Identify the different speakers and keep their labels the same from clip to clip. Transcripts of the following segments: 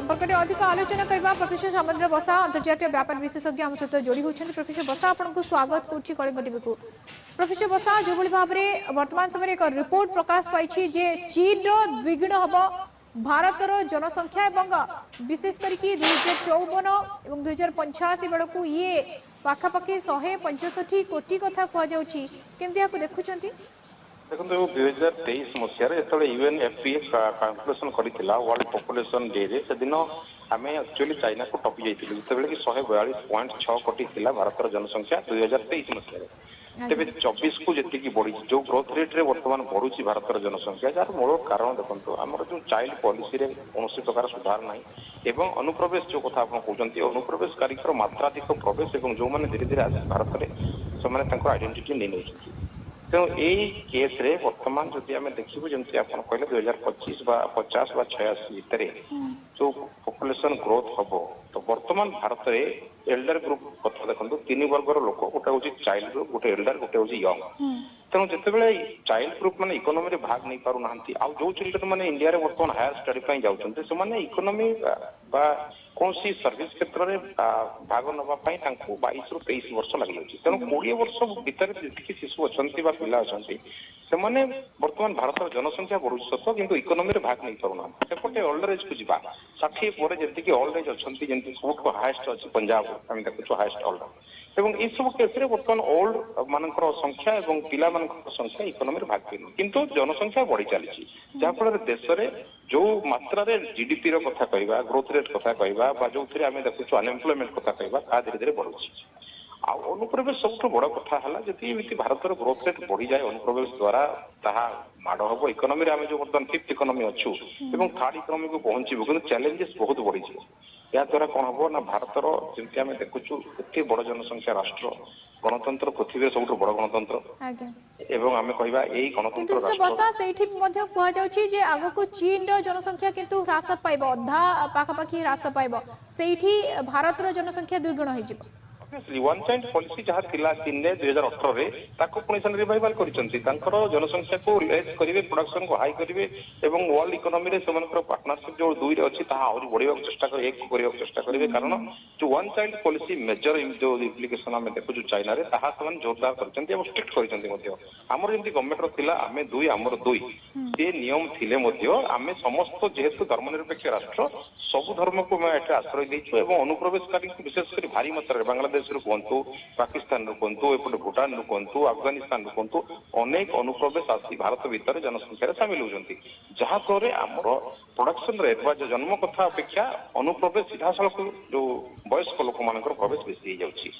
Speaker 1: संपर्क में अधिक आलोचना करबा प्रोफेसर समुद्र बसा अंतर्जातीय व्यापार विशेषज्ञ हम सहित जोड़ी होती। प्रोफेसर बसा आपको स्वागत करुच्ची कलिंग टीवी को। प्रोफेसर बसा जो भाव में वर्तमान समय एक रिपोर्ट प्रकाश पाई चीन द्विगुण हम भारतर जनसंख्या एवं विशेष करके 2054 और 2085 बेलू ये पाखापाखि 165 कोटी कथा कहु देखुं।
Speaker 2: देखो 2023 मसीह जो यूएनएफपीए कैलकुलेशन करथिला वर्ल्ड पॉपुलेशन डे रे से दिन आम एक्चुअली चाइना को टपी जाइए जिते कि 142.6 कोटी थिला भारतर जनसंख्या 2023 मसीह तेज 24 को जी बढ़ी जो ग्रोथ रेट रे वर्तमान बढ़ुची भारतर जनसंख्या जार मूल कारण देखो आम जो चाइल्ड पॉलिसी रे कौन प्रकार सुधार ना एवं अनुप्रवेश जो कथा आप कहते अनुप्रवेशकारी मात्राधिक प्रवेश और जो मैंने धीरे धीरे आज भारत में से आइडेंटिटी नहीं नौ तेणु यही केस रे वर्तमान जदि आम देखू जमी आप कहले 2025 50 86 भितर जो पॉपुलेशन ग्रोथ हम तो वर्तमान भारत में एल्डर ग्रुप कथा देखो तीन वर्गर लोक गोटे हूँ चाइल्ड ग्रुप गोटे एल्डर गोटे हूँ यंग तेणु जिते चाइल्ड ग्रुप मैंने इकोनोमी भाग नहीं पार ना जो चिल्ड्रेन मैंने इंडिया रे वर्तमान हायर स्टडी जाऊँच से इकोनोमी कौन सी सर्विस क्षेत्र में भाग नापी 22 ରୁ 23 वर्ष लगी तेणु 20 वर्ष भितर जी शिशु अच्छा पिला अच्छा से बर्तमान भारत जनसंख्या बढ़ुची सत कि इकोनोमी भाग नहीं पार ना सेपटे ओल्ड एज को जी 60 पर जी ओल्ड एज अच्छा जमी सब हाएस्ट अच्छी पंजाब आम देखु हाएस्ट ओल्ड एवं ये सब केस बर्तमान ओल्ड मान संख्या और पिला संख्या इकोनोमी भाग पाइन किंतु जनसंख्या बढ़ी चली जहाँफल देश में जो मात्रा जीडीपी कथा कहवा ग्रोथ रेट कथा कहवा जो आम देखु अनएम्प्लॉयमेंट कथा कहवा धीरे धीरे बढ़ुची अनुप्रवेश सब बड़ कथा है जब भारत ग्रोथ रेट बढ़ी जाए अनुप्रवेश द्वारा माड़ हम इकोनोमी आम जो बर्तमान फिफ्थ इकोनोमी अच्छू थर्ड इकोनोमी को पहुंचू कि चैलेंजेस बहुत बढ़ी या द्वारा कौन हम ना भारतर जमी आम देखुचु एत बड़ जनसंख्या राष्ट्र गणतंत्र पृथ्वी सब बड़ गणतंत्र एवं आम कहवा यही
Speaker 1: गणतंत्र आगक चीन जनसंख्या किंतु ह्रास पाइब अधा पाखापाखि ह्रास पाइब भारत जनसंख्या द्विगुण हो
Speaker 2: वन चाइल्ड पॉलिसी जहाँ थिला चीन ने 2018 रे ताको पुणी से रिवाइवल करिसंती तांकर जनसंख्या को लेस करिवे प्रोडक्शन को हाई करिवे एवं वर्ल्ड इकोनॉमी रे सेमानकर पार्टनरशिप जो दुई रे अछि ताहा और बढ़िया चेष्टा कर एक करिया चेष्टा करिवे कारण जो वन चाइल्ड पॉलिसी मेजर जो एप्लीकेशन हम देखु जो चाइना रे ताहा समान जोरदार करचंती और स्ट्रिक्ट करचंती मध्ये हमर जेंती गवर्नमेंट रो थिला आमे दुई हमर दुई से नियम थिले मध्ये आमे समस्त जेहेतु धर्मनिरपेक्ष राष्ट्र सब धर्म को मैं एटा आश्रय देछु एवं अनुप्रवेशकारी विशेष कर भारी मात्रा बांग्लादेश कहतु पाकिस्तान कहतु एपटे भूटान कहतु अफगानिस्तान कहतु अनेक अनुप्रवेश आसी भारत भीतर जनसंख्या सामिल होती जहाँफल आमर प्रोडक्शन रेट बा जन्म कथा अपेक्षा अनुप्रवेश सीधा सड़क जो वयस्क लोक मान प्रवेश बेसी
Speaker 1: जमी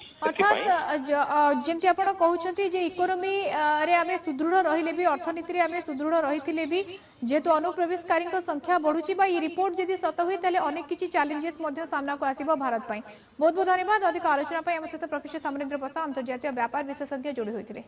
Speaker 1: आप कहते इकोनोमी रे सुदृढ़ रहिले भी अर्थनीति रे आमे सुदृढ़ रही भी जेहेतु अनुप्रवेशकारी संख्या बढ़ुची ये रिपोर्ट जदि सत हुए अनेक किसी चैलेंजेस सामना को आसिबो भारत पाई। बहुत बहुत धन्यवाद अधिक आलोचना आम सहित प्रोफेसर समरेंद्र बसा अंतर्जातीय व्यापार विशेषज्ञ जोड़ी होते।